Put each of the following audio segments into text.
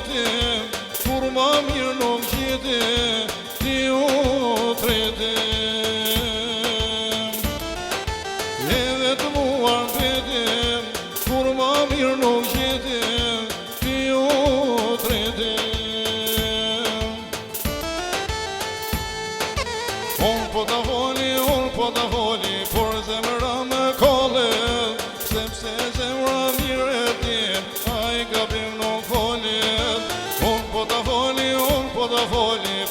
pritim, kur ma mirë nuk gjeti, ti u tretim. Edhe të muar pritim, kur ma mirë nuk gjeti, ti u tretim. Unë po ta foli, por zemra me kollet, sepse zemra mirë e din, a i gabim nuk folit. Unë po ta foli,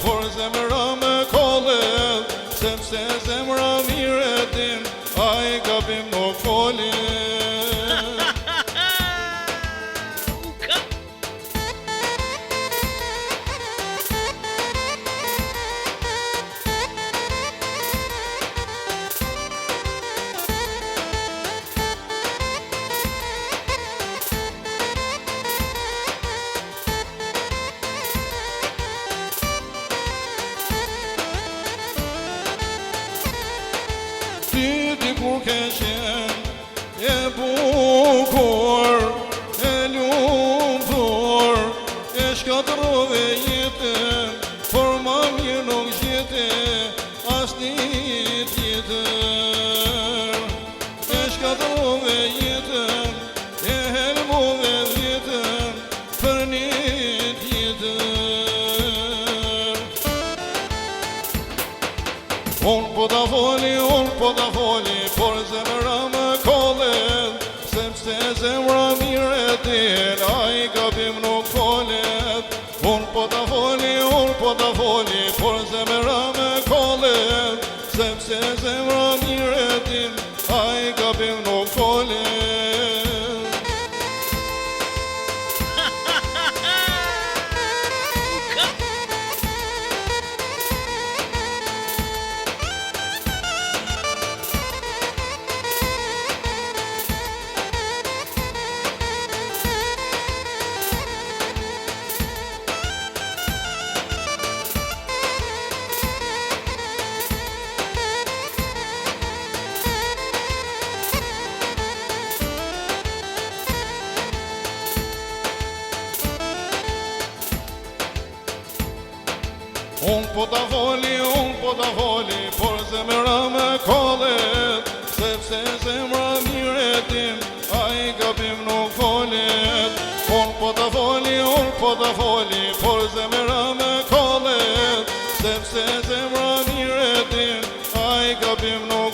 por zemra me kollet, sepse zemra mirë e din, a i gabim nuk folit. Ti dikur ke qenë e bukur, e lumtur, e shkatërove jetën, por ma mirë nuk gjete as një tjetër. E shkatërove jetën, e helmove vjetën, për një tjetër. Unë po ta foli, por zemra me kollet, sepse zemra mirë e din, a i gabim nuk folet. Unë po ta foli, por zemra me kollet, sepse zemra mirë e din, a i gabim nuk folet. Unë po ta foli, por zemra me kollet, sepse zemra mirë e din, a i gabim nuk folet. Unë po ta foli, por zemra me kollet, sepse zemra mirë e din, a i gabim nuk folet.